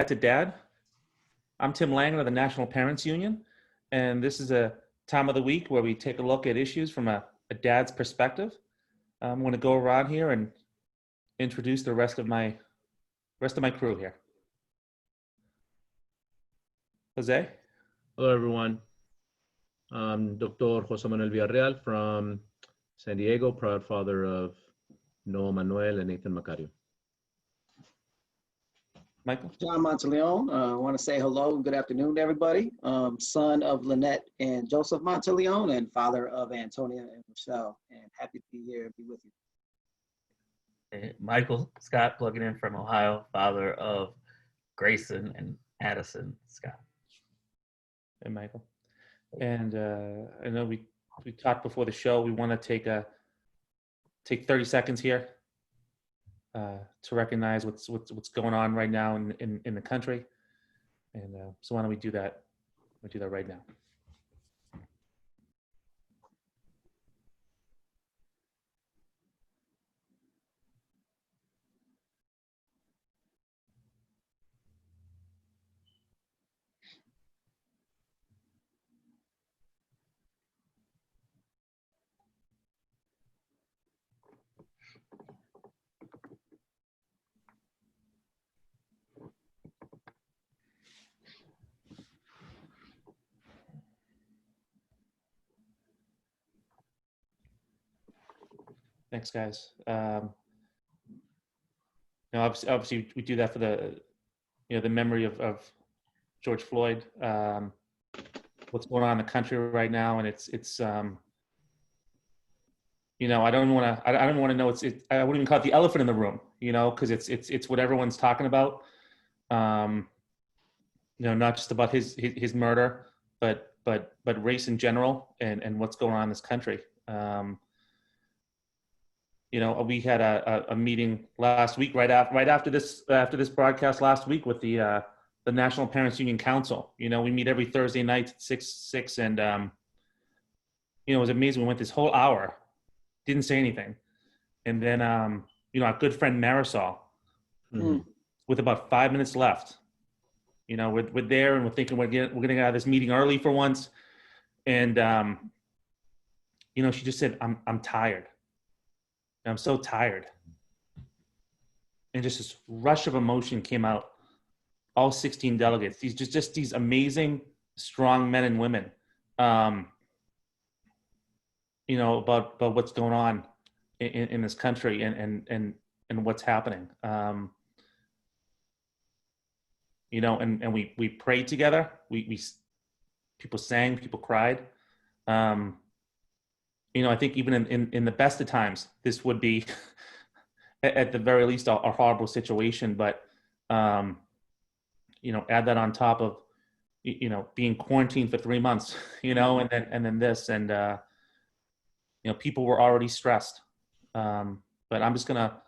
To Dad. I'm Tim Langen of the National Parents Union, and this is a time of the week where we take a look at issues from a dad's perspective. I'm going to go around here and introduce the rest of my crew here. Jose? Hello, everyone. I'm Dr. Jose Manuel Villarreal from San Diego, proud father of Noah Manuel and Nathan Macario. Michael? John Monteleone. I want to say hello and good afternoon to everybody. Son of Lynette and Joseph Monteleone and father of Antonia and Michelle. And happy to be here and be with you. Hey, Michael Scott plugging in from Ohio, father of Grayson and Addison Scott. And Michael. And I know we talked before the show. We want to take 30 seconds here to recognize what's going on right now in the country. And so why don't we do that? We'll do that right now. Thanks, guys. Obviously, we do that for the memory of George Floyd. What's going on in the country right now, and it's I don't want to know. I wouldn't even call it the elephant in the room, because it's what everyone's talking about. Not just about his murder, but race in general and what's going on in this country. We had a meeting last week, right after this broadcast last week with the National Parents Union Council. We meet every Thursday night at 6, and it was amazing. We went this whole hour, didn't say anything, and then our good friend Marisol, with about 5 minutes left, we're there and we're thinking we're gonna get out of this meeting early for once, and she just said, "I'm tired. I'm so tired." And just this rush of emotion came out. All 16 delegates, these amazing, strong men and women, about what's going on in this country and what's happening. And we prayed together. We people sang, people cried. I think even in the best of times, this would be, at the very least, a horrible situation. But, add that on top of, being quarantined for 3 months, and then this, and, people were already stressed. But I'm just going to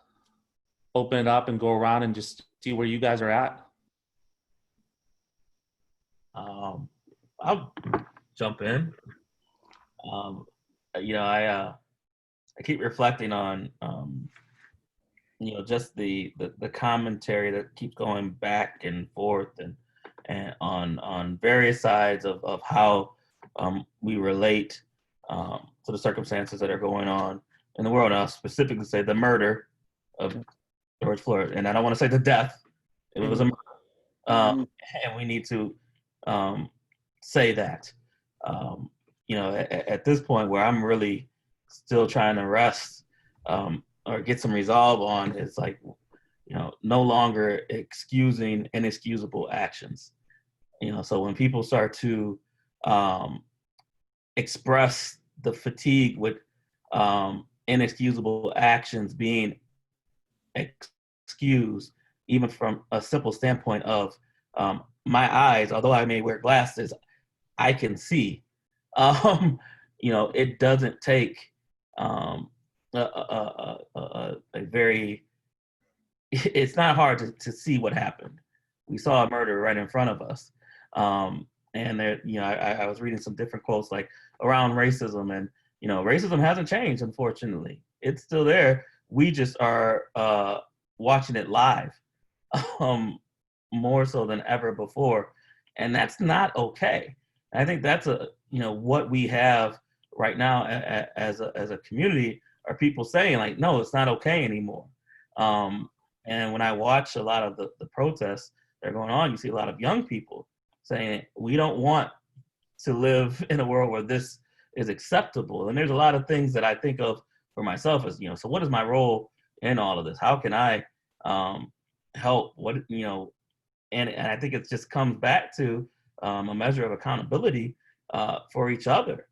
open it up and go around and just see where you guys are at. I'll jump in. I keep reflecting on, just the commentary that keeps going back and forth and on various sides of how we relate to the circumstances that are going on in the world. I'll specifically say the murder of George Floyd, and I don't want to say the death. It was a murder, and we need to say that. At this point where I'm really still trying to rest or get some resolve on is no longer excusing inexcusable actions. So when people start to express the fatigue with inexcusable actions being excused, even from a simple standpoint of my eyes, although I may wear glasses, I can see. It doesn't take it's not hard to see what happened. We saw a murder right in front of us. And there, I was reading some different quotes like around racism, and racism hasn't changed, unfortunately. It's still there. We just are watching it live. more so than ever before, and that's not okay. I think that's what we have right now as a community are people saying like, no, it's not okay anymore. And when I watch a lot of the protests that are going on, you see a lot of young people saying we don't want to live in a world where this is acceptable. And there's a lot of things that I think of for myself as, so what is my role in all of this? How can I help? And I think it just comes back to a measure of accountability for each other.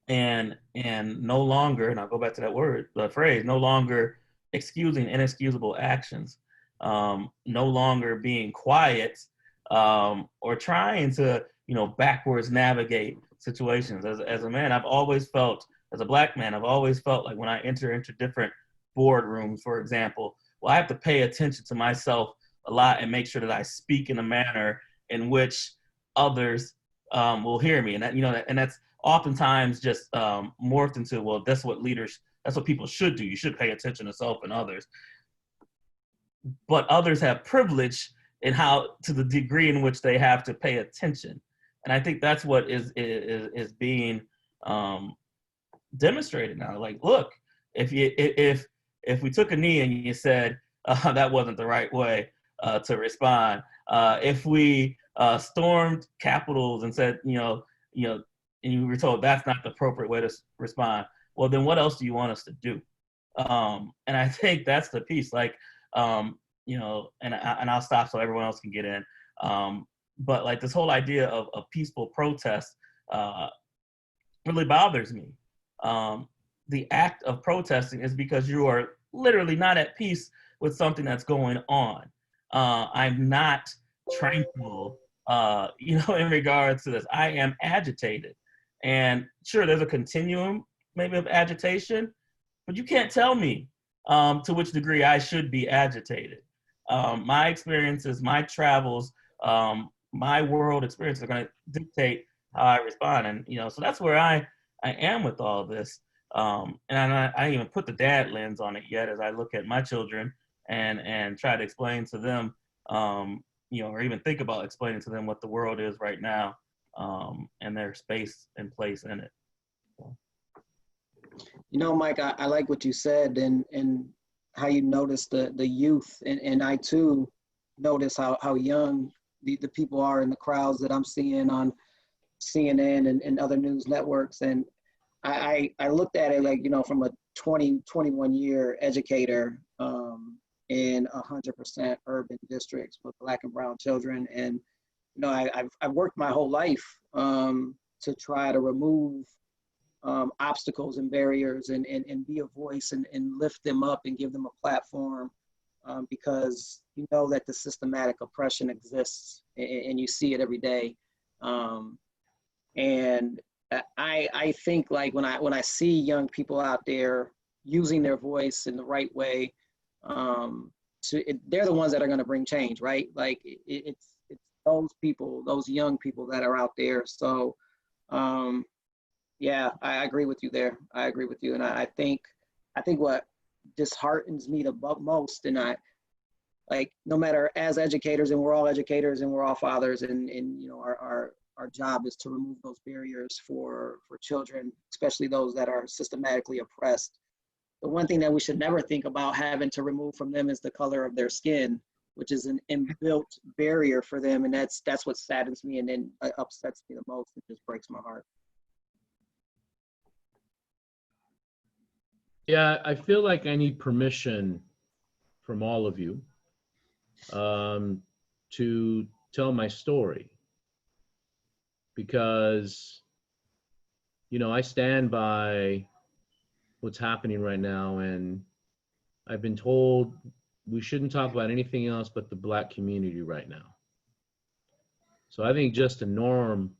And no longer, and I'll go back to the phrase, no longer excusing inexcusable actions, no longer being quiet or trying to, backwards navigate situations. As a man, I've always felt, as a Black man, I've always felt like when I enter into different boardrooms, for example, well, I have to pay attention to myself a lot and make sure that I speak in a manner in which others will hear me. And that, and that's oftentimes just morphed into, well, that's what people should do. You should pay attention to self and others. But others have privilege in to the degree in which they have to pay attention. And I think that's what is being demonstrated now. Like, look, if we took a knee and you said that wasn't the right way to respond, if we stormed capitals and said, and you were told that's not the appropriate way to respond, well, then what else do you want us to do? And I think that's the piece. Like, and I'll stop so everyone else can get in. But like this whole idea of peaceful protest really bothers me. The act of protesting is because you are literally not at peace with something that's going on. I'm not tranquil, in regards to this. I am agitated. And sure, there's a continuum maybe of agitation, but you can't tell me to which degree I should be agitated. My experiences, my travels, my world experiences are going to dictate how I respond. And, so that's where I am with all this. And I didn't even put the dad lens on it yet as I look at my children and try to explain to them, or even think about explaining to them what the world is right now and their space and place in it. Mike, I like what you said and how you noticed the youth. And I too notice how young the people are in the crowds that I'm seeing on CNN and other news networks. And I looked at it like, from a 21-year educator in 100% urban districts with Black and brown children. And, I've worked my whole life to try to remove obstacles and barriers and be a voice and lift them up and give them a platform because that the systematic oppression exists and you see it every day. And I think like when I see young people out there using their voice in the right way, they're the ones that are going to bring change, right? Like it's those people, those young people that are out there. So yeah, I agree with you there. I agree with you. And I think what disheartens me the most, and I like, no matter as educators, and we're all educators and we're all fathers, and our job is to remove those barriers for children, especially those that are systematically oppressed. The one thing that we should never think about having to remove from them is the color of their skin, which is an inbuilt barrier for them. And that's what saddens me and then upsets me the most. It just breaks my heart. Yeah, I feel like I need permission from all of you to tell my story, because, I stand by what's happening right now, and I've been told we shouldn't talk about anything else but the Black community right now. So I think just to norm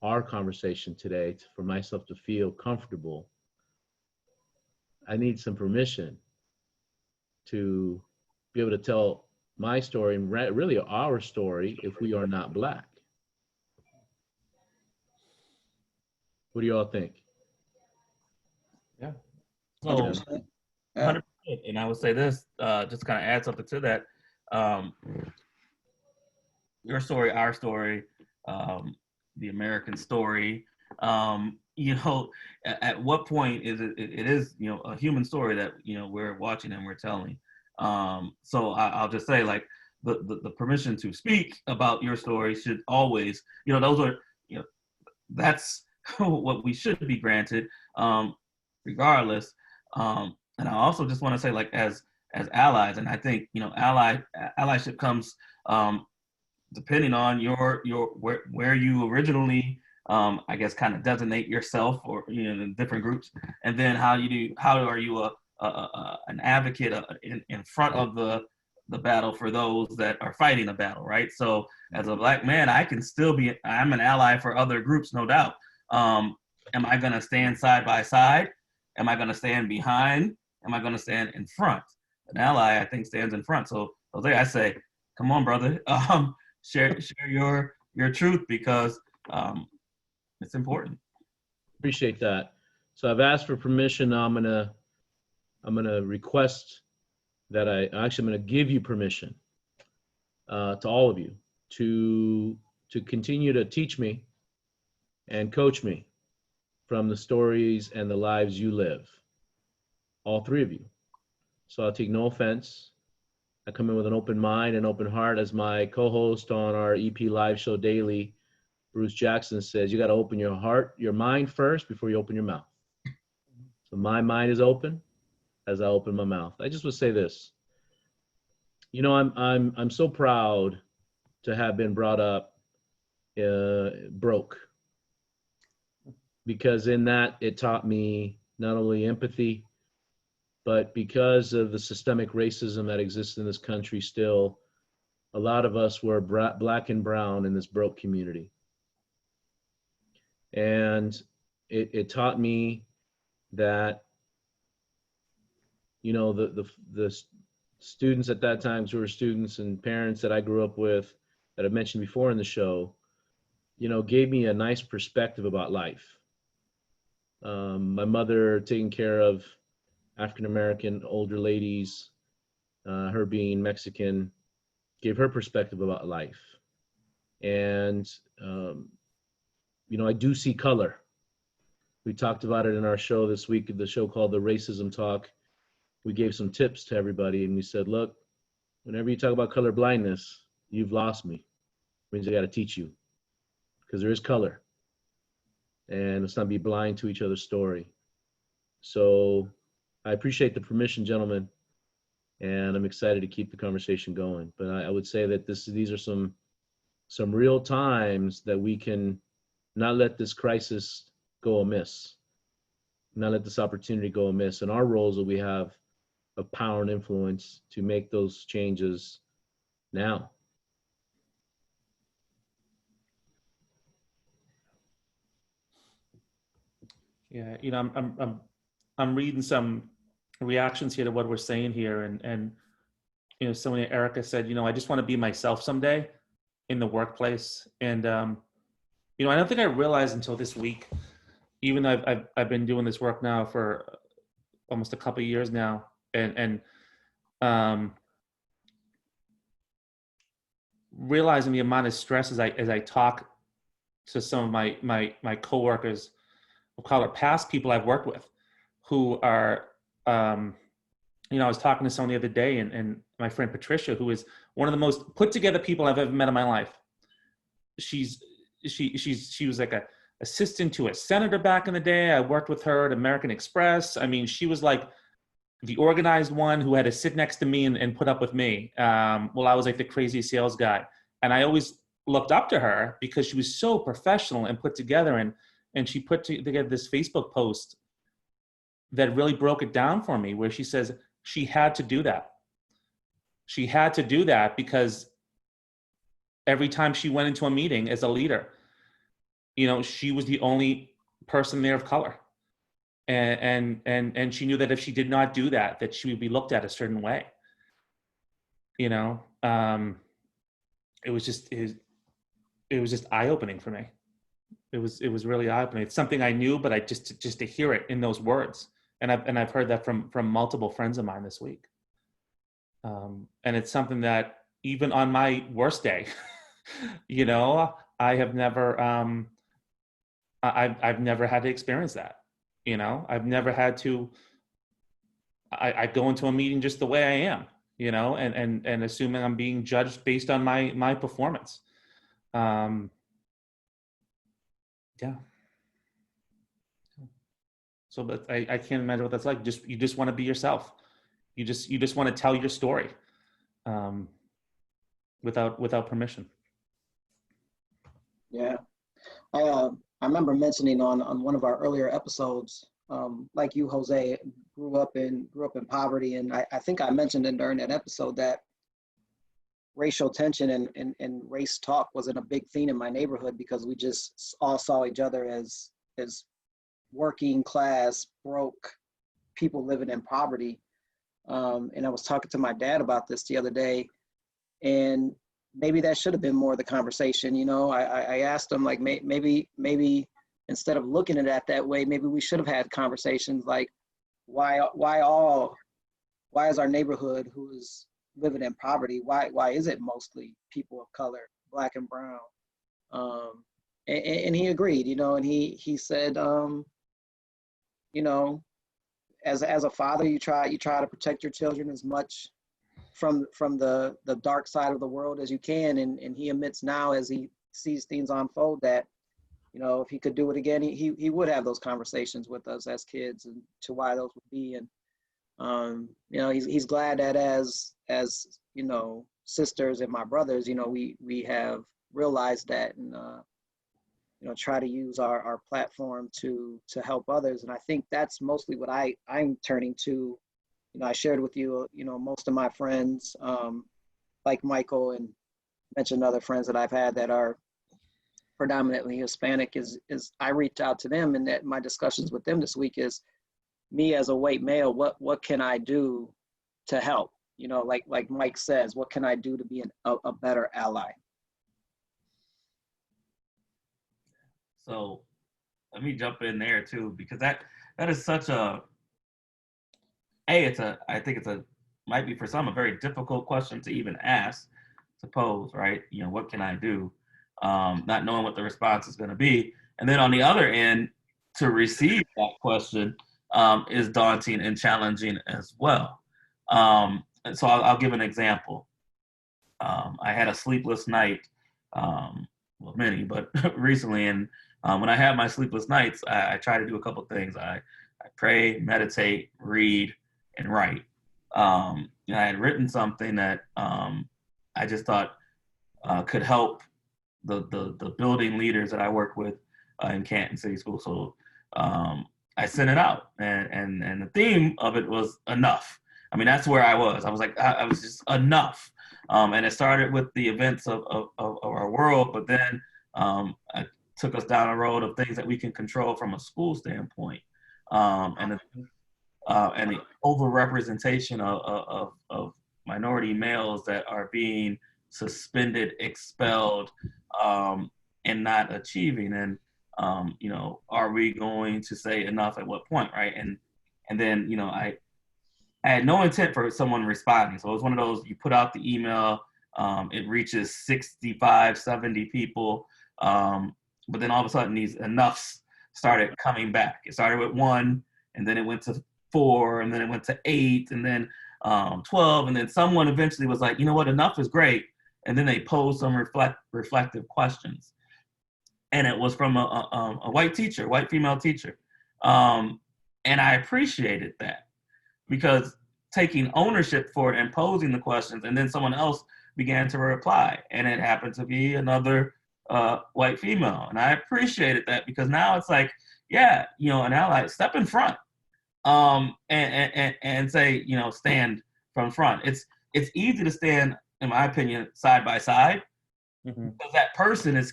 our conversation today, for myself to feel comfortable, I need some permission to be able to tell my story, and really our story, if we are not Black. What do you all think? Yeah. So, 100%. And I would say this, just kind of add something to that. um, your story, our story, the American story. At what point is it is, a human story that, we're watching and we're telling. So I'll just say, like, the permission to speak about your story should always, those are, that's what we should be granted, regardless. And I also just want to say, like, as allies, and I think, allyship comes, depending on your where you originally, I guess, kind of designate yourself, or in different groups, and then how are you an advocate in front of the battle for those that are fighting a battle, right? So as a Black man, I'm an ally for other groups, no doubt. Am I going to stand side by side? Am I going to stand behind? Am I going to stand in front? An ally, I think, stands in front. So Jose, I say, come on, brother, share your truth, because it's important. Appreciate that. So I've asked for permission. I'm gonna request that I'm gonna give you permission, to all of you, to continue to teach me and coach me from the stories and the lives you live, all three of you. So I'll take no offense. I come in with an open mind and open heart. As my co-host on our EP live show daily, Bruce Jackson, says, you got to open your heart, your mind first before you open your mouth. So my mind is open as I open my mouth. I just would say this. I'm so proud to have been brought up broke, because in that it taught me not only empathy, but because of the systemic racism that exists in this country still, a lot of us were Black and brown in this broke community. And it taught me that, the students at that time, who were students and parents that I grew up with, that I mentioned before in the show, gave me a nice perspective about life. My mother taking care of African-American older ladies, her being Mexican, gave her perspective about life. And, I do see color. We talked about it in our show this week, the show called The Racism Talk. We gave some tips to everybody, and we said, look, whenever you talk about color blindness, you've lost me. It means I got to teach you, because there is color. And let's not be blind to each other's story. So I appreciate the permission, gentlemen, and I'm excited to keep the conversation going. But I would say that these are some real times that we can not let this crisis go amiss, not let this opportunity go amiss, and our roles that we have of power and influence to make those changes now. Yeah, I'm reading some reactions here to what we're saying here, and someone, Erica, said, I just want to be myself someday in the workplace. And I don't think I realized until this week, even though I've been doing this work now for almost a couple of years now, and realizing the amount of stress as I talk to some of my coworkers, we'll call it past people I've worked with, who are, I was talking to someone the other day, and my friend Patricia, who is one of the most put together people I've ever met in my life. She was like a assistant to a senator back in the day. I worked with her at American Express. I mean, she was like the organized one who had to sit next to me and put up with me. Well, I was like the crazy sales guy. And I always looked up to her because she was so professional and put together. And she put together this Facebook post that really broke it down for me, where she says she had to do that. She had to do that because every time she went into a meeting as a leader, she was the only person there of color. And she knew that if she did not do that, that she would be looked at a certain way. It was just eye-opening for me. It was really eye-opening. It's something I knew, but I just to hear it in those words. And I've heard that from multiple friends of mine this week. And it's something that even on my worst day. You know, I have never, I've never had to experience that. You know, I've never had to, I go into a meeting just the way I am, you know, and assuming I'm being judged based on my performance. Yeah. So, but I can't imagine what that's like. You just want to be yourself. You just want to tell your story, without permission. Yeah. I remember mentioning on one of our earlier episodes, like you, Jose, grew up in poverty, and I think I mentioned it during that episode that racial tension and race talk wasn't a big thing in my neighborhood because we just all saw each other as working class, broke people living in poverty. And I was talking to my dad about this the other day, and maybe that should have been more of the conversation. You know, I asked him, like, maybe instead of looking at it that way, maybe we should have had conversations like, why is our neighborhood who is living in poverty, why is it mostly people of color, Black and brown? And he agreed, you know, and he said, you know, as a father, you try to protect your children as much from the dark side of the world as you can. And he admits now, as he sees things unfold, that, you know, if he could do it again, he would have those conversations with us as kids, and to why those would be. And you know, he's glad that as you know, sisters and my brothers, you know, we have realized that, and you know, try to use our platform to help others. And I think that's mostly what I'm turning to. You know, I shared with you, you know, most of my friends, like Michael, and mentioned other friends that I've had that are predominantly Hispanic, is I reached out to them, and that my discussions with them this week is, me as a white male, what can I do to help? You know, like Mike says, what can I do to be a better ally? So let me jump in there too, because that is such a I think might be for some a very difficult question to even ask, to pose, right? You know, what can I do? Not knowing what the response is going to be. And then on the other end, to receive that question is daunting and challenging as well. And so I'll give an example. I had a sleepless night, well, many, but recently. And when I have my sleepless nights, I try to do a couple things. I pray, meditate, read, and write. And I had written something that I just thought could help the building leaders that I work with in Canton City School. So I sent it out, and the theme of it was enough. I mean, that's where I was. I was like, I was just enough. And it started with the events of our world, but then I took us down a road of things that we can control from a school standpoint, and the overrepresentation of minority males that are being suspended, expelled, and not achieving. And you know, are we going to say enough at what point, right? And then, you know, I had no intent for someone responding. So it was one of those, you put out the email, it reaches 65, 70 people, but then all of a sudden these enoughs started coming back. It started with 1, and then it went to 4, and then it went to 8, and then 12, and then someone eventually was like, you know what, enough is great. And then they posed some reflective questions. And it was from a white teacher, white female teacher. And I appreciated that, because taking ownership for it and posing the questions, and then someone else began to reply, and it happened to be another white female. And I appreciated that, because now it's like, yeah, you know, an ally, step in front, and say, you know, stand from front. It's easy to stand, in my opinion, side by side, because that person is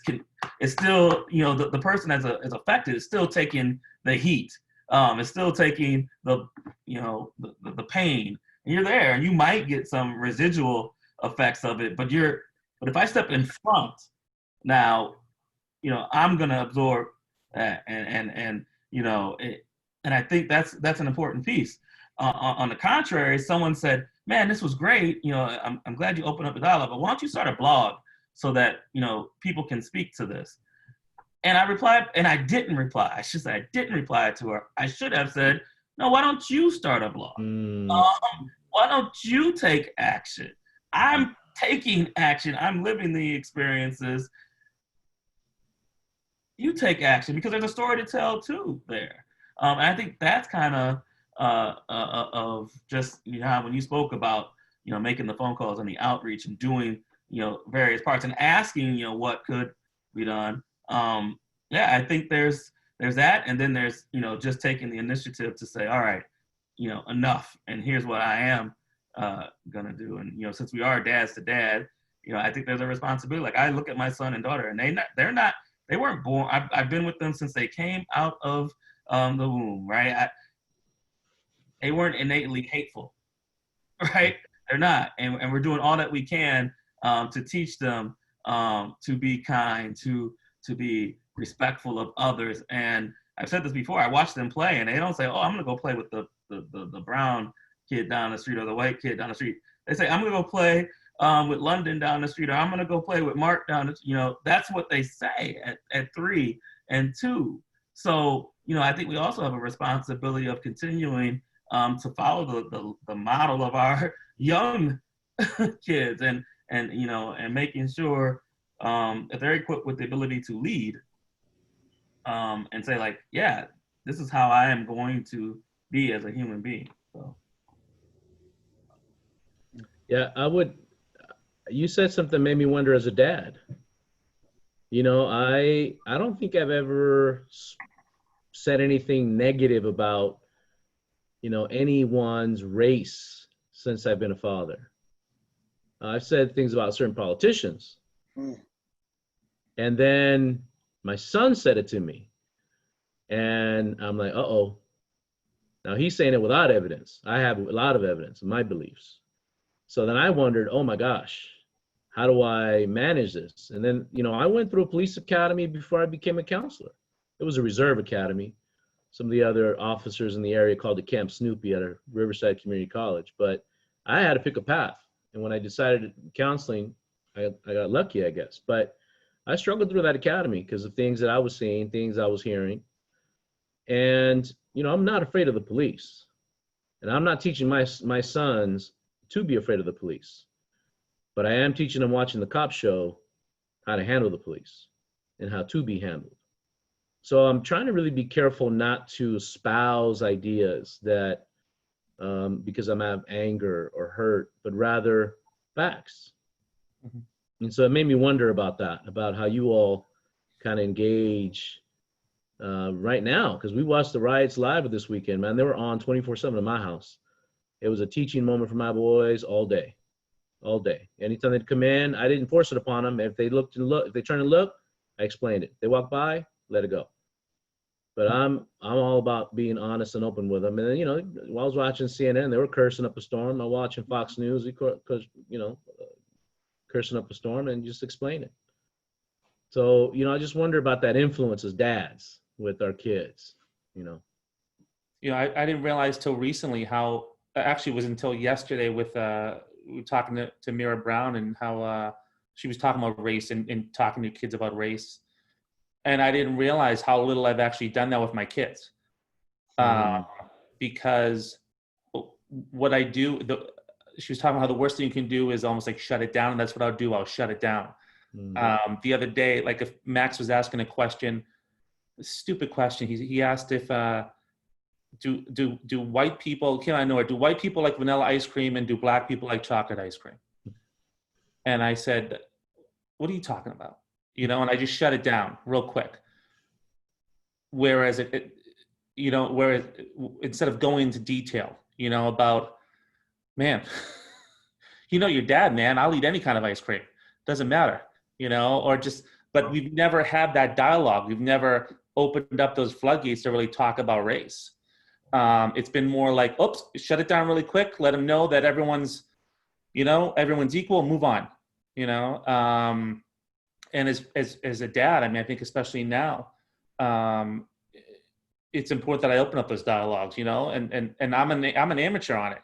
still, you know, the person that's affected is still taking the heat. It's still taking the, you know, the pain. And you're there, and you might get some residual effects of it, but if I step in front, now, you know, I'm gonna absorb that, and you know, and I think that's an important piece. On the contrary, someone said, man, this was great. I'm glad you opened up the dialogue, but why don't you start a blog so that, people can speak to this? And I replied, and I didn't reply. I should say I didn't reply to her. I should have said, no, why don't you start a blog? Why don't you take action? I'm taking action. I'm living the experiences. You take action, because there's a story to tell too there. And I think that's kind of of just, when you spoke about, making the phone calls and the outreach and doing, various parts and asking, what could be done. Yeah, I think there's that. And then there's, just taking the initiative to say, all right, enough. And here's what I am gonna do. And, since we are dads to dad, I think there's a responsibility. Like, I look at my son and daughter, and they weren't born. I've been with them since they came out of the womb, right? They weren't innately hateful, right? They're not. And we're doing all that we can to teach them to be kind, to be respectful of others. And I've said this before, I watch them play, and they don't say, oh, I'm gonna go play with the brown kid down the street or the white kid down the street. They say, I'm gonna go play with London down the street, or I'm gonna go play with Mark down the street. That's what they say at 3 and 2. So, I think we also have a responsibility of continuing to follow the model of our young kids and making sure that they're equipped with the ability to lead and say, like, yeah, this is how I am going to be as a human being. So. Yeah, you said something made me wonder as a dad. I don't think I've ever said anything negative about, anyone's race since I've been a father. I've said things about certain politicians. And then my son said it to me. And I'm like, uh-oh. Now he's saying it without evidence. I have a lot of evidence of my beliefs. So then I wondered, oh my gosh, how do I manage this? And then, I went through a police academy before I became a counselor. It was a reserve academy. Some of the other officers in the area called it Camp Snoopy at a Riverside Community College. But I had to pick a path. And when I decided counseling, I got lucky, I guess. But I struggled through that academy because of things that I was seeing, things I was hearing. And, I'm not afraid of the police. And I'm not teaching my sons to be afraid of the police. But I am teaching them, watching the cop show, how to handle the police and how to be handled. So I'm trying to really be careful not to espouse ideas that because I'm out of anger or hurt, but rather facts. Mm-hmm. And so it made me wonder about that, about how you all kind of engage right now, because we watched the riots live this weekend, man. They were on 24/7 in my house. It was a teaching moment for my boys all day. Anytime they'd come in, I didn't force it upon them. If they if they turned to look, I explained it. They walked by, let it go. But I'm all about being honest and open with them. And then, while I was watching CNN, they were cursing up a storm. I'm watching Fox News, because, cursing up a storm, and just explain it. So, I just wonder about that influence as dads with our kids, I didn't realize till recently how, actually it was until yesterday with, we were talking to Mira Brown and how she was talking about race and talking to kids about race. And I didn't realize how little I've actually done that with my kids. Because what I do, she was talking about how the worst thing you can do is almost like shut it down. And that's what I'll do. I'll shut it down. The other day, like if Max was asking a question, a stupid question, he asked if, do white people, do white people like vanilla ice cream and do black people like chocolate ice cream? And I said, what are you talking about? And I just shut it down real quick. Whereas whereas instead of going into detail, about, man, your dad, man, I'll eat any kind of ice cream. Doesn't matter, but we've never had that dialogue. We've never opened up those floodgates to really talk about race. It's been more like, oops, shut it down really quick. Let them know that everyone's equal, move on, and as a dad, I think especially now, it's important that I open up those dialogues, and I'm an amateur on it.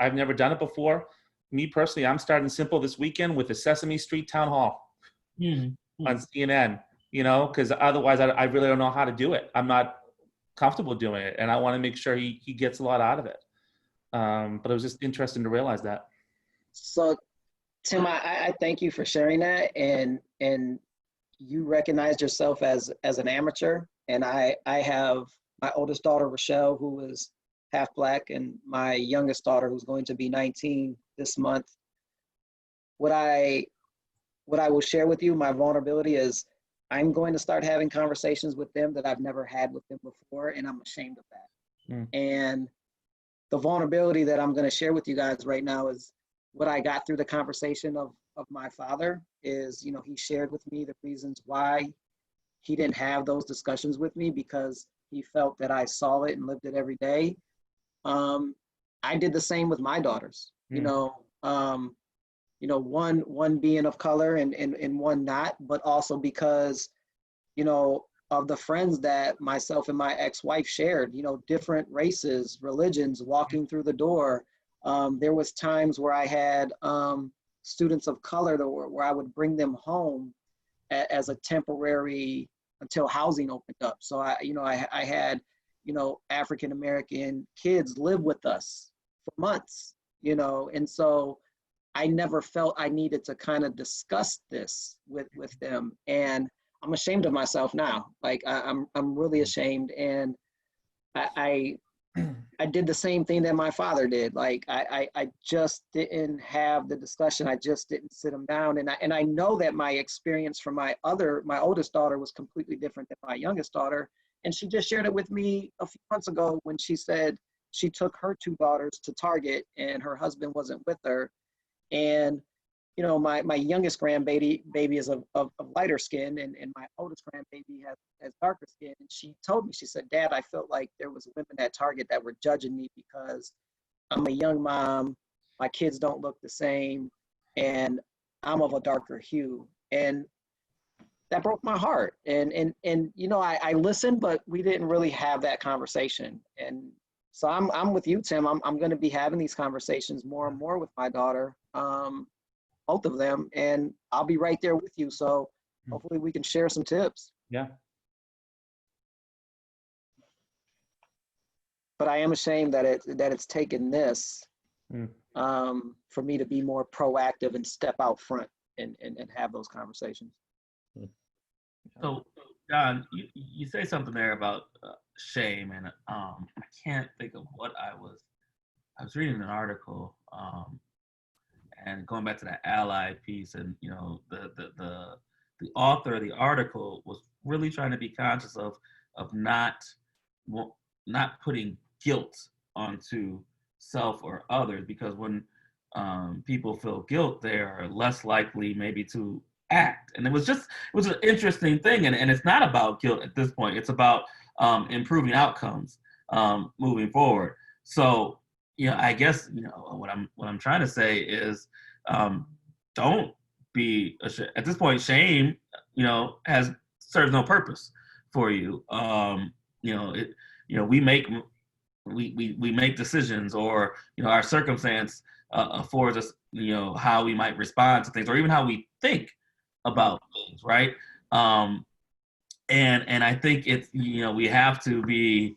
I've never done it before. Me personally, I'm starting simple this weekend with the Sesame Street Town Hall on CNN, because otherwise I really don't know how to do it. I'm not comfortable doing it, and I want to make sure he gets a lot out of it. But it was just interesting to realize that. So, Tim, I thank you for sharing that, and you recognized yourself as an amateur, and I have my oldest daughter, Rochelle, who is half Black, and my youngest daughter, who's going to be 19 this month. What I will share with you, my vulnerability is I'm going to start having conversations with them that I've never had with them before, and I'm ashamed of that. And the vulnerability that I'm going to share with you guys right now is what I got through the conversation of my father is, he shared with me the reasons why he didn't have those discussions with me, because he felt that I saw it and lived it every day. I did the same with my daughters, one being of color and one not, but also because, of the friends that myself and my ex-wife shared, different races, religions, walking through the door. There was times where I had students of color where I would bring them home as a temporary until housing opened up. So I had, African-American kids live with us for months, and so I never felt I needed to kind of discuss this with them. And I'm ashamed of myself now. Like I'm really ashamed. And I did the same thing that my father did. Like I just didn't have the discussion. I just didn't sit them down. And I know that my experience from my oldest daughter was completely different than my youngest daughter. And she just shared it with me a few months ago when she said she took her two daughters to Target and her husband wasn't with her. And my youngest grandbaby is of lighter skin, and my oldest grandbaby has darker skin. And she told me, she said, "Dad, I felt like there was women at Target that were judging me because I'm a young mom, my kids don't look the same, and I'm of a darker hue." And that broke my heart. And I listened, but we didn't really have that conversation. And so I'm with you, Tim. I'm going to be having these conversations more and more with my daughter. Both of them, and I'll be right there with you. So hopefully we can share some tips. Yeah. But I am ashamed that it's taken this for me to be more proactive and step out front and have those conversations. So, John, you say something there about shame, and I can't think of what I was reading an article. And going back to that ally piece, and the author of the article was really trying to be conscious of not putting guilt onto self or others, because when people feel guilt, they are less likely maybe to act. And it was an interesting thing, and it's not about guilt at this point. It's about improving outcomes moving forward. So I guess what I'm trying to say is don't be ashamed. At this point, shame serves no purpose for you. We make decisions, or our circumstance affords us how we might respond to things, or even how we think about things, right? And I think it's we have to be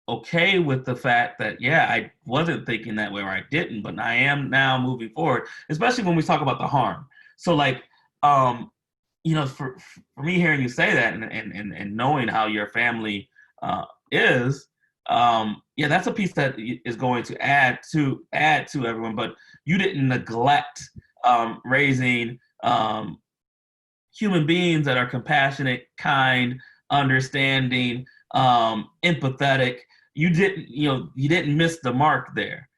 okay with the fact that, I wasn't thinking that way, or I didn't, but I am now moving forward, especially when we talk about the harm. So for me, hearing you say that and knowing how your family is, that's a piece that is going to add to everyone, but you didn't neglect raising human beings that are compassionate, kind, understanding, empathetic. You didn't miss the mark there.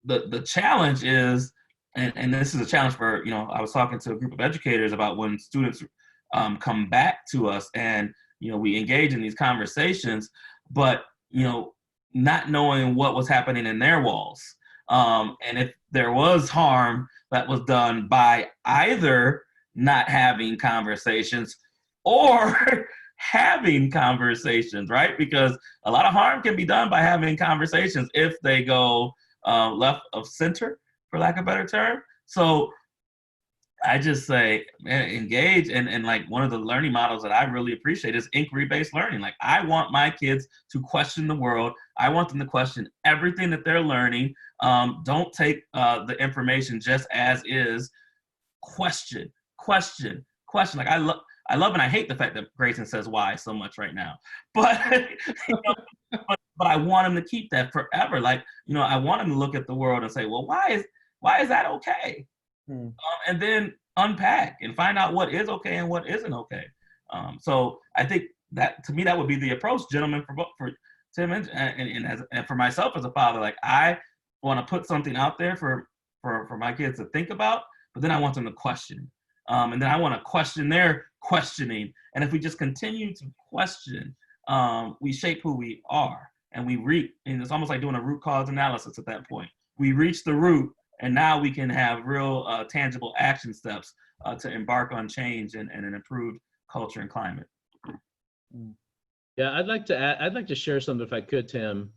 The challenge is, and this is a challenge for, I was talking to a group of educators about when students come back to us, and we engage in these conversations, but not knowing what was happening in their walls, and if there was harm that was done by either not having conversations or having conversations, right? Because a lot of harm can be done by having conversations if they go left of center, for lack of a better term. So I just say, man, engage. And like one of the learning models that I really appreciate is inquiry-based learning. Like I want my kids to question the world. I want them to question everything that they're learning. Don't take the information just as is. Question. Like I love and I hate the fact that Grayson says why so much right now. But you know, but I want him to keep that forever. Like, you know, I want him to look at the world and say, well, why is that okay? And then unpack and find out what is okay and what isn't okay. So I think that to me that would be the approach, gentlemen, for Tim and for myself as a father. Like I want to put something out there for my kids to think about, but then I want them to question, and then I want to question their questioning. And if we just continue to question, we shape who we are, and we reach. And it's almost like doing a root cause analysis at that point. We reach the root. And now we can have real tangible action steps to embark on change and an improved culture and climate. Yeah, I'd like to share something if I could, Tim.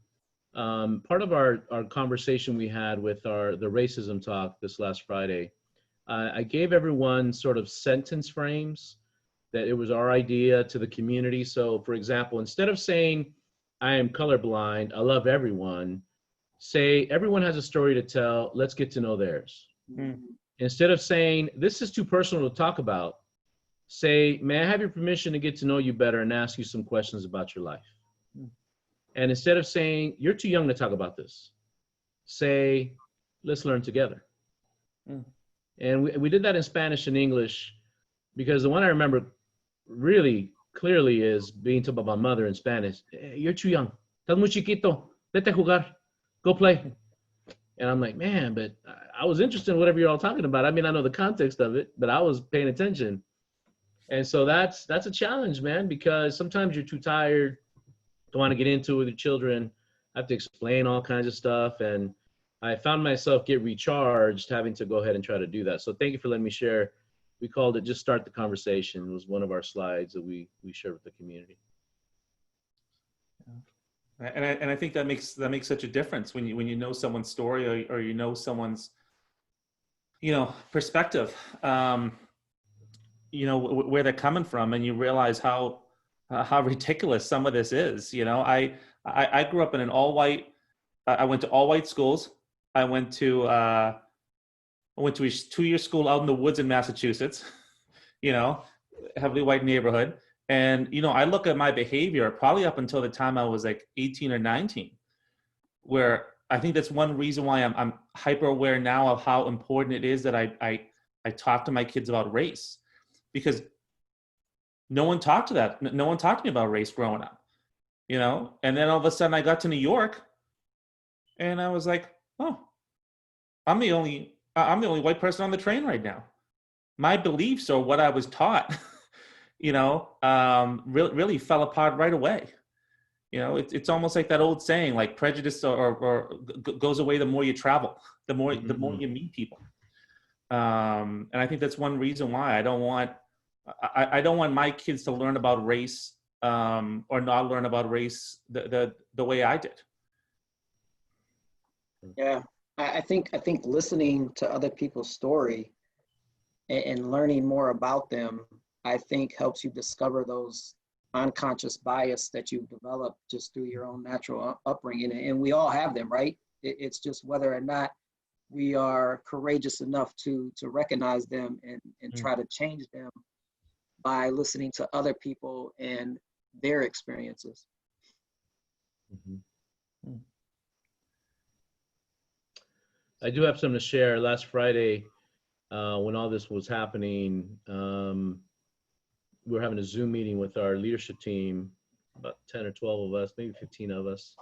Part of our conversation we had with the racism talk this last Friday, I gave everyone sort of sentence frames that it was our idea to the community. So for example, instead of saying, I am colorblind, I love everyone, say, everyone has a story to tell, let's get to know theirs. Instead of saying, this is too personal to talk about, say, may I have your permission to get to know you better and ask you some questions about your life? And instead of saying, you're too young to talk about this, say, let's learn together. And we did that in Spanish and English, because the one I remember really clearly is being told by my mother in Spanish, you're too young, estás muy chiquito, vete a jugar. Go play. And I'm like, man, but I was interested in whatever you're all talking about. I mean, I know the context of it, but I was paying attention. And so that's a challenge, man, because sometimes you're too tired, don't want to get into it with your children, I have to explain all kinds of stuff. And I found myself get recharged having to go ahead and try to do that. So thank you for letting me share. We called it Just Start the Conversation. It was one of our slides that we shared with the community. And I think that makes such a difference when you know someone's story or you know someone's, you know, perspective, you know, where they're coming from, and you realize how ridiculous some of this is. You know, I grew up in an all-white. I went to all-white schools. I went to a 2-year school out in the woods in Massachusetts. You know, heavily white neighborhood. And, you know, I look at my behavior probably up until the time I was like 18 or 19, where I think that's one reason why I'm hyper aware now of how important it is that I talk to my kids about race, because no one talked to me about race growing up, you know? And then all of a sudden I got to New York and I was like, oh, I'm the only white person on the train right now. My beliefs or what I was taught you know, really fell apart right away. You know, it's almost like that old saying, like prejudice or goes away the more you travel, the more you meet people. And I think that's one reason why I don't want my kids to learn about race or not learn about race the way I did. Yeah, I think listening to other people's story and learning more about them, I think helps you discover those unconscious bias that you've developed just through your own natural upbringing. And we all have them, right? It's just whether or not we are courageous enough to recognize them and try to change them by listening to other people and their experiences. I do have something to share. Last Friday, when all this was happening, we were having a Zoom meeting with our leadership team, about 10 or 12 of us, maybe 15 of us.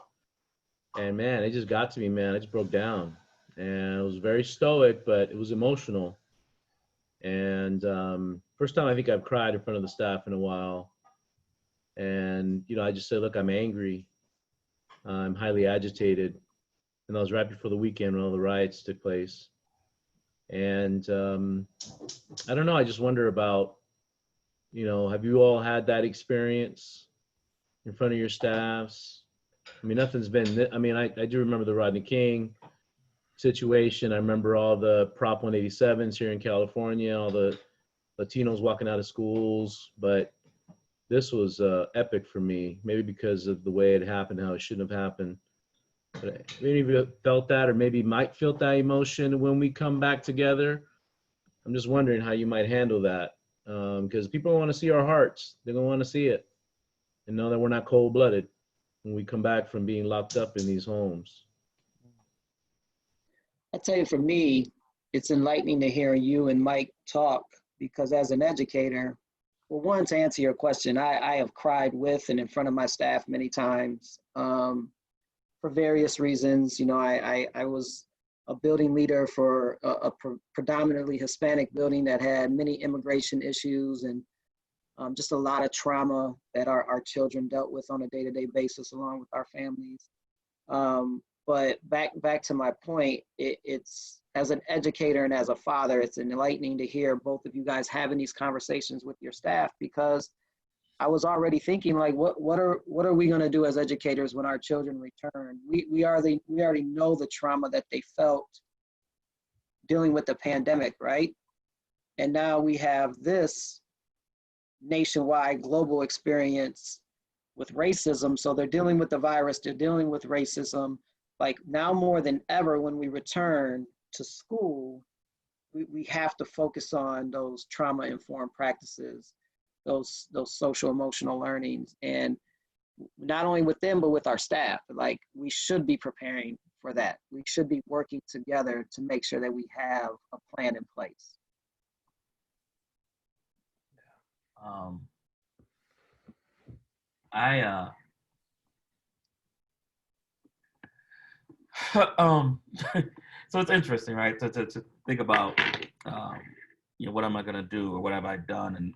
And man, it just got to me, man. I just broke down. And it was very stoic, but it was emotional. And first time I think I've cried in front of the staff in a while. And, you know, I just said, look, I'm angry. I'm highly agitated. And that was right before the weekend when all the riots took place. And I don't know, I just wonder about Have you all had that experience in front of your staffs? I mean, nothing's been, I do remember the Rodney King situation. I remember all the Prop 187s here in California, all the Latinos walking out of schools, but this was epic for me, maybe because of the way it happened, how it shouldn't have happened. But maybe you felt that, or maybe might feel that emotion when we come back together. I'm just wondering how you might handle that, because people want to see our hearts. They're going to want to see it and know that we're not cold-blooded when we come back from being locked up in these homes. I tell you, for me, it's enlightening to hear you and Mike talk, because as an educator, well, one, to answer your question, I have cried with and in front of my staff many times for various reasons. I was a building leader for a predominantly Hispanic building that had many immigration issues and just a lot of trauma that our children dealt with on a day-to-day basis along with our families. But back to my point, it's as an educator and as a father, it's enlightening to hear both of you guys having these conversations with your staff, because I was already thinking, like, what are we going to do as educators when our children return? We already know the trauma that they felt dealing with the pandemic, right? And now we have this nationwide global experience with racism. So they're dealing with the virus, they're dealing with racism. Like, now more than ever, when we return to school, we have to focus on those trauma-informed practices, those social emotional learnings, and not only with them, but with our staff. Like, we should be preparing for that. We should be working together to make sure that we have a plan in place. So it's interesting, right? To think about, what am I going to do, or what have I done, and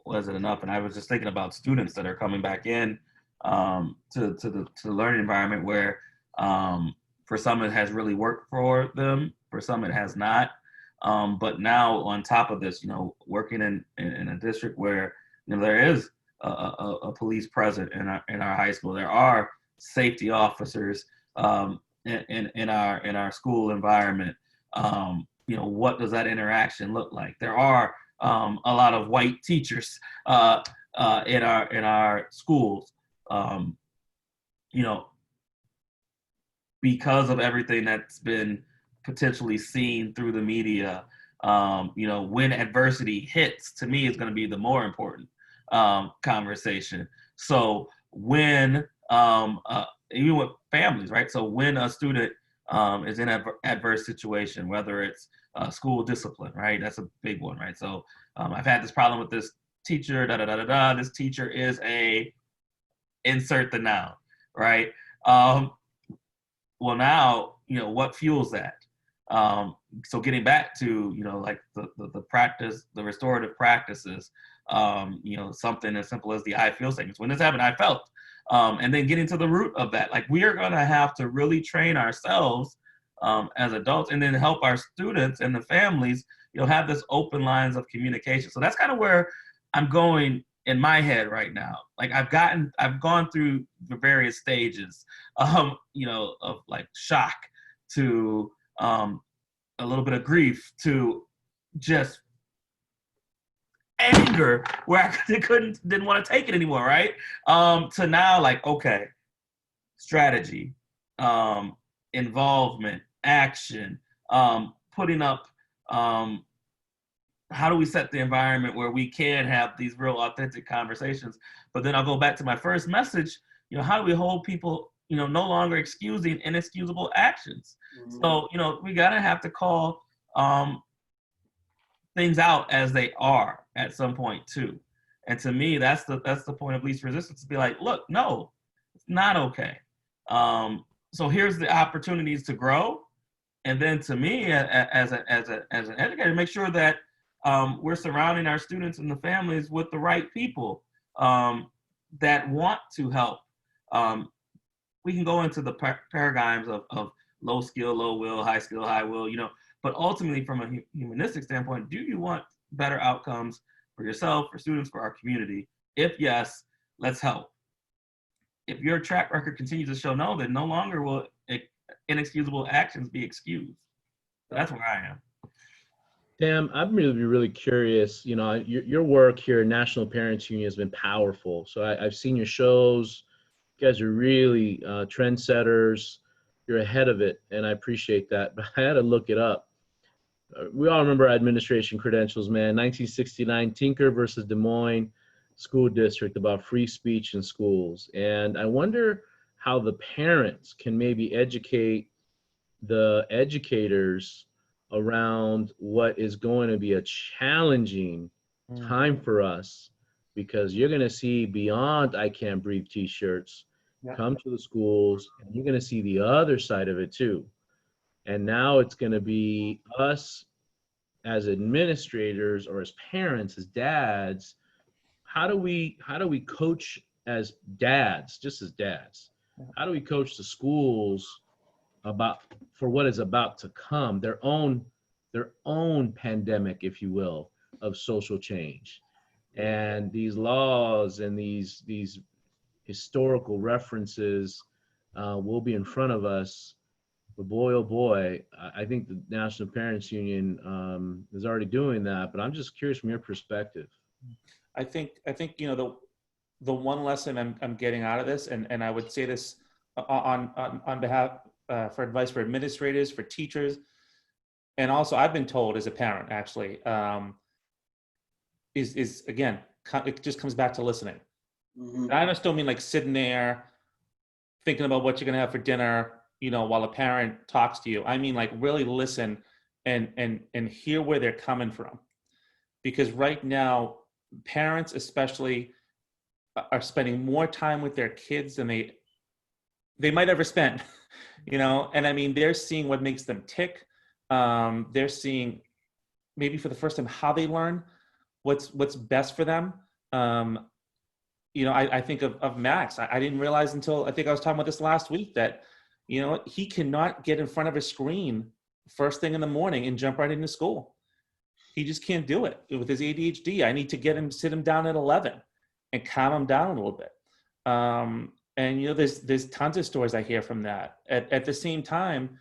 was it enough? And I was just thinking about students that are coming back in to the learning environment where, for some it has really worked for them, for some it has not. But now on top of this, working in a district where there is a police present in our high school, there are safety officers in our school environment. What does that interaction look like? There are a lot of white teachers in our schools. Because of everything that's been potentially seen through the media, when adversity hits, to me, is going to be the more important conversation. So when even with families, right? So when a student is in an adverse situation, whether it's school discipline, right? That's a big one, right? So I've had this problem with this teacher, This teacher is a, insert the noun, right? Well, now, what fuels that? So getting back to, like the practice, the restorative practices, something as simple as the I feel statements. When this happened, I felt. And then getting to the root of that, like, we are going to have to really train ourselves as adults, and then help our students and the families, have this open lines of communication. So that's kind of where I'm going in my head right now. Like, I've gone through the various stages, of like shock to a little bit of grief to just anger, where I didn't want to take it anymore, right? To now, like, okay, strategy, involvement, action, putting up, how do we set the environment where we can have these real authentic conversations? But then I'll go back to my first message, how do we hold people, no longer excusing inexcusable actions? Mm-hmm. So, we gotta have to call things out as they are at some point too. And to me, that's the point of least resistance, to be like, look, no, it's not okay. So here's the opportunities to grow. And then to me, as an educator, make sure that we're surrounding our students and the families with the right people that want to help. We can go into the paradigms of low skill, low will, high skill, high will, but ultimately, from a humanistic standpoint, do you want better outcomes for yourself, for students, for our community? If yes, let's help. If your track record continues to show no, then no longer will inexcusable actions be excused. So that's where I am. Tam, I'm really curious. You know, your work here at National Parents Union has been powerful. So I've seen your shows. You guys are really trendsetters. You're ahead of it, and I appreciate that. But I had to look it up. We all remember administration credentials, man. 1969, Tinker versus Des Moines School District about free speech in schools. And I wonder how the parents can maybe educate the educators around what is going to be a challenging time for us, because you're going to see beyond I Can't Breathe t-shirts come to the schools, and you're going to see the other side of it too. And now it's going to be us as administrators or as parents, as dads. How do we coach as dads, just as dads? How do we coach the schools about for what is about to come, their own pandemic, if you will, of social change? And these laws and these historical references will be in front of us. But boy, oh boy, I think the National Parents Union is already doing that. But I'm just curious from your perspective. I think you know the one lesson I'm getting out of this, and I would say this on behalf for advice for administrators, for teachers, and also I've been told as a parent actually is again, it just comes back to listening. Mhm. I just don't mean like sitting there thinking about what you're gonna have for dinner, you know, while a parent talks to you. I mean like really listen and hear where they're coming from, because right now parents especially are spending more time with their kids than they might ever spend, you know. And I mean they're seeing what makes them tick. They're seeing maybe for the first time how they learn, what's best for them. You know, I think of Max. I didn't realize until I think I was talking about this last week that, you know, he cannot get in front of a screen first thing in the morning and jump right into school. He just can't do it with his ADHD. I need to sit him down at 11 and calm him down a little bit. And you know, there's tons of stories I hear from that. At the same time,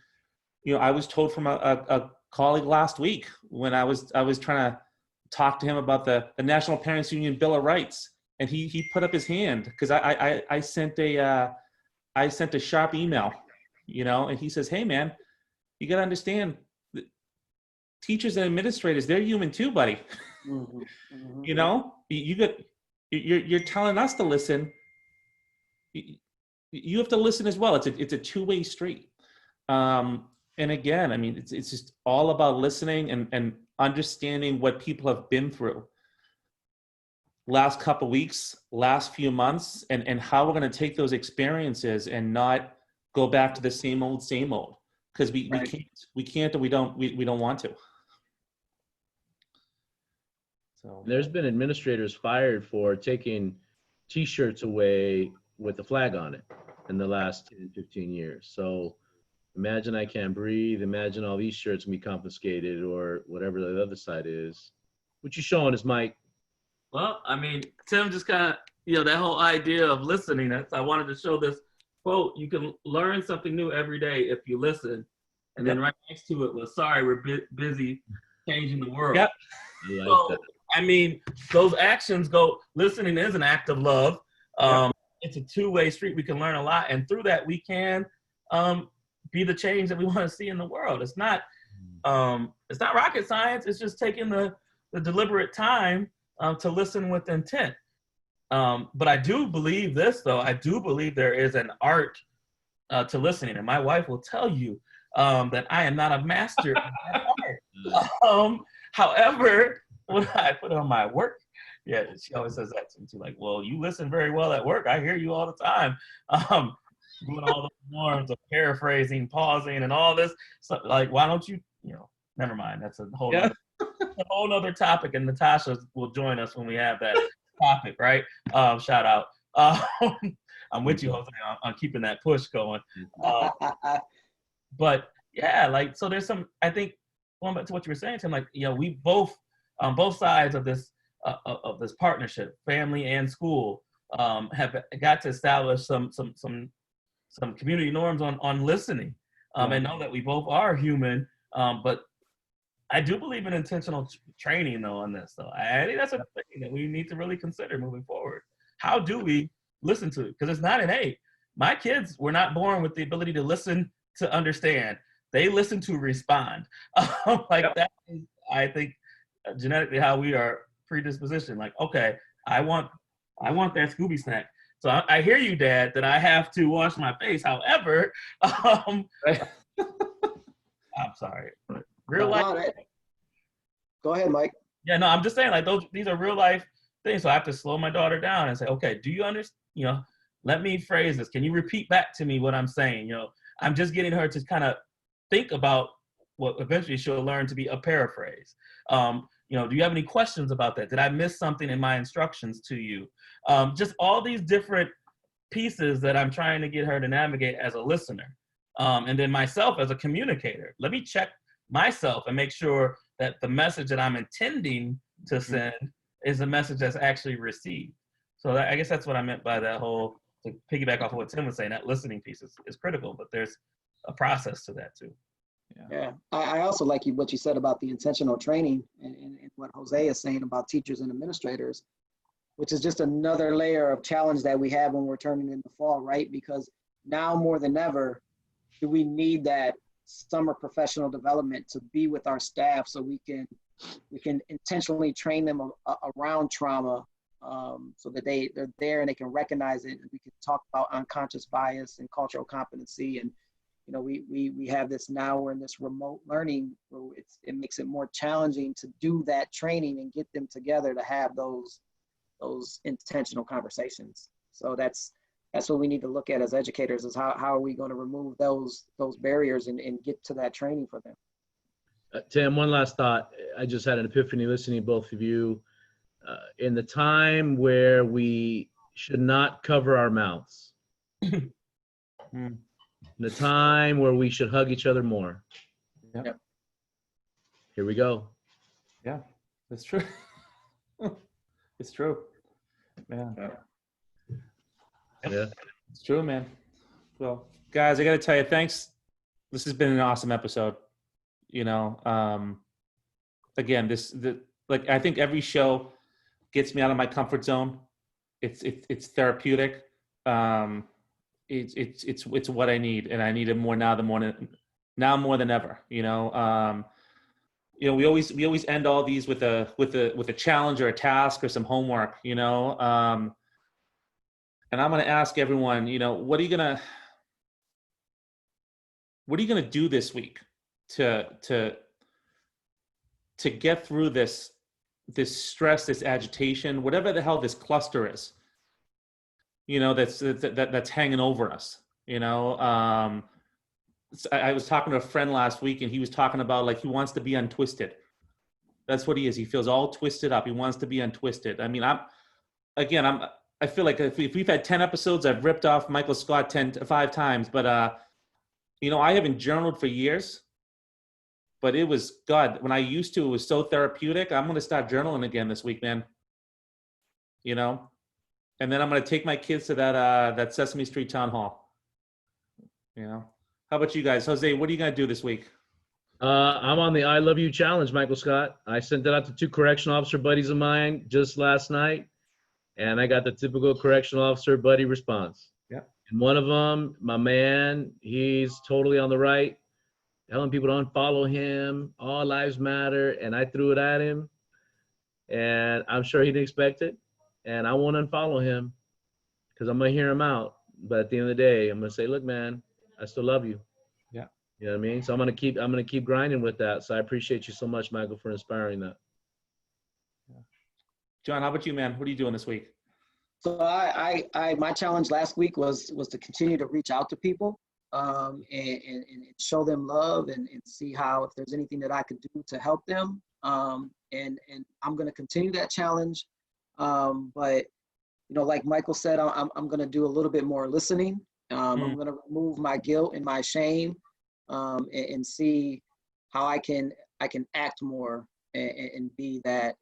you know, I was told from a colleague last week when I was trying to talk to him about the National Parents Union Bill of Rights, and he put up his hand because I sent a sharp email, you know, and he says, "Hey man, you got to understand, teachers and administrators, they're human too, buddy." Mhm. Mhm. You know, you're telling us to listen. You have to listen as well. It's a two-way street. And again, I mean, it's just all about listening and understanding what people have been through last couple of weeks, last few months, and how we're going to take those experiences and not go back to the same old, because we can't, and we don't want to. So There's been administrators fired for taking t-shirts away with the flag on it in the last 10, 15 years. So imagine I Can't Breathe, imagine all these shirts can be confiscated or whatever the other side is. What you showing us, Mike? Well, I mean, Tim just kind of, you know, that whole idea of listening. I wanted to show this quote. You can learn something new every day if you listen. And then right next to it was, sorry, we're busy changing the world. Yep. I like So, that. I mean, those actions go, listening is an act of love. It's a two-way street. We can learn a lot. And through that, we can be the change that we want to see in the world. It's not rocket science. It's just taking the deliberate time to listen with intent. But I do believe this, though. I do believe there is an art to listening. And my wife will tell you that I am not a master of that art. However, when I put on my work, yeah, she always says that to me. She's like, well, you listen very well at work. I hear you all the time. Doing all the norms of paraphrasing, pausing, and all this. So, like, why don't you, never mind. That's a whole other topic, and Natasha will join us when we have that topic, right? Shout out. I'm with you, Jose, on keeping that push going. But yeah, like, so there's some, I think, going back to what you were saying, Tim, like, we both, on both sides of this of this partnership, family and school, have got to establish some community norms on listening, and know that we both are human. But I do believe in intentional training, though, on this. Though I think that's a thing that we need to really consider moving forward. How do we listen to it? Because it's not innate. My kids were not born with the ability to listen to understand. They listen to respond. That is, I think, genetically how we are predispositioned. Like, okay, I want that Scooby snack. So I hear you, Dad, that I have to wash my face. However, I'm sorry. Real life. Go ahead, Mike. Yeah, no, I'm just saying, like, these are real life things. So I have to slow my daughter down and say, okay, do you understand? Let me phrase this. Can you repeat back to me what I'm saying? I'm just getting her to kind of think about what eventually she'll learn to be a paraphrase. Do you have any questions about that? Did I miss something in my instructions to you? Just all these different pieces that I'm trying to get her to navigate as a listener. And then myself as a communicator. Let me check myself and make sure that the message that I'm intending to send is a message that's actually received. So I guess that's what I meant by that whole, to piggyback off of what Tim was saying, that listening piece is critical, but there's a process to that too. Yeah. I also like what you said about the intentional training and what Jose is saying about teachers and administrators, which is just another layer of challenge that we have when we're turning into fall, right? Because now more than ever, do we need that summer professional development to be with our staff so we can intentionally train them around trauma, so that they're there and they can recognize it, and we can talk about unconscious bias and cultural competency. And we have this now, we're in this remote learning where it makes it more challenging to do that training and get them together to have those intentional conversations. So that's what we need to look at as educators, is how are we going to remove those barriers and get to that training for them. Tim, one last thought. I just had an epiphany listening to both of you. In the time where we should not cover our mouths, in the time where we should hug each other more. Yep. Here we go. Yeah, that's true. It's true. Yeah. It's true, man. Well, guys, I got to tell you, thanks. This has been an awesome episode. Again, I think every show gets me out of my comfort zone. It's therapeutic. It's what I need, and I need it more now more than ever. We always end all these with a challenge or a task or some homework. And I'm going to ask everyone, what are you going to do this week to get through this stress, this agitation, whatever the hell this cluster is, that's hanging over us. I was talking to a friend last week, and he was talking about, like, he wants to be untwisted. That's what he is. He feels all twisted up. He wants to be untwisted. I mean, I feel like if we've had 10 episodes, I've ripped off Michael Scott 5 times, but I haven't journaled for years, but it was, God, when I used to, it was so therapeutic. I'm going to start journaling again this week, man. And then I'm going to take my kids to that Sesame Street town hall. How about you guys? Jose, what are you going to do this week? I'm on the I Love You challenge, Michael Scott. I sent that out to 2 correctional officer buddies of mine just last night, and I got the typical correctional officer buddy response. Yeah. And one of them, my man, he's totally on the right, telling people to unfollow him, all lives matter, and I threw it at him, and I'm sure he didn't expect it, and I won't unfollow him because I'm going to hear him out. But at the end of the day, I'm going to say, look, man, I still love you. Yeah. You know what I mean? So I'm going to keep grinding with that. So I appreciate you so much, Michael, for inspiring that. Yeah. John, how about you, man? What are you doing this week? So my challenge last week was to continue to reach out to people, and show them love and see how, if there's anything that I could do to help them. And I'm going to continue that challenge. But like Michael said, I'm going to do a little bit more listening. I'm going to remove my guilt and my shame, and see how I can act more and be that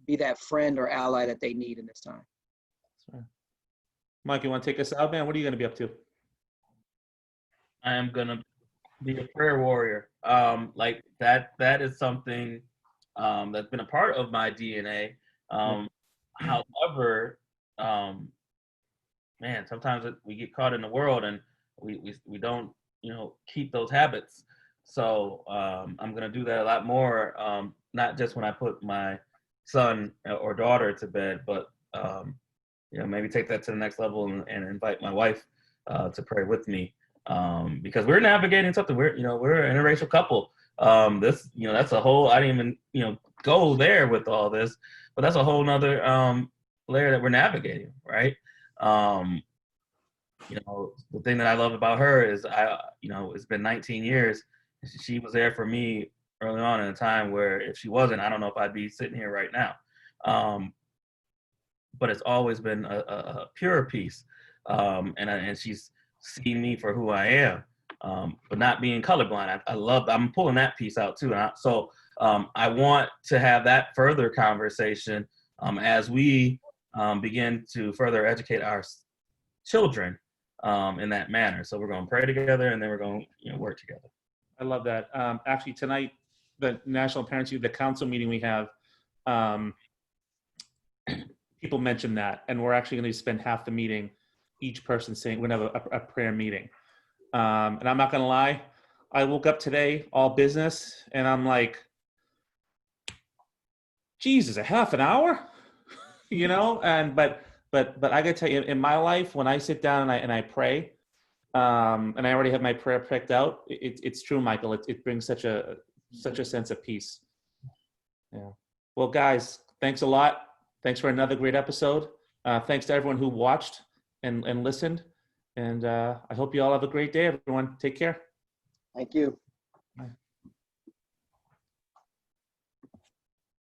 be that friend or ally that they need in this time. Mike, you want to take us out, man? What are you going to be up to? I am gonna be a prayer warrior. Like that is something that's been a part of my DNA. However, man, sometimes we get caught in the world and we don't, keep those habits. So I'm gonna do that a lot more. Not just when I put my son or daughter to bed, but maybe take that to the next level and invite my wife to pray with me. Because we're navigating something. We're an interracial couple. That's a whole. I didn't even go there with all this, but that's a whole nother layer that we're navigating, right? The thing that I love about her is it's been 19 years. She was there for me early on in a time where if she wasn't, I don't know if I'd be sitting here right now. But it's always been a pure peace, and she's seen me for who I am, but not being colorblind. I'm pulling that piece out too. So I want to have that further conversation as we begin to further educate our children in that manner. So we're going to pray together, and then we're going to work together. I love that. Actually, tonight, the National Parents Union, the council meeting we have, people mentioned that, and we're actually going to spend half the meeting, each person saying we're going to have a prayer meeting. And I'm not going to lie, I woke up today, all business, and I'm like, Jesus, a half an hour, and but I gotta tell you, in my life, when I sit down and I pray, and I already have my prayer picked out, it's true, Michael. It brings such a sense of peace. Yeah. Well, guys, thanks a lot. Thanks for another great episode. Thanks to everyone who watched and listened. And I hope you all have a great day, everyone. Take care. Thank you.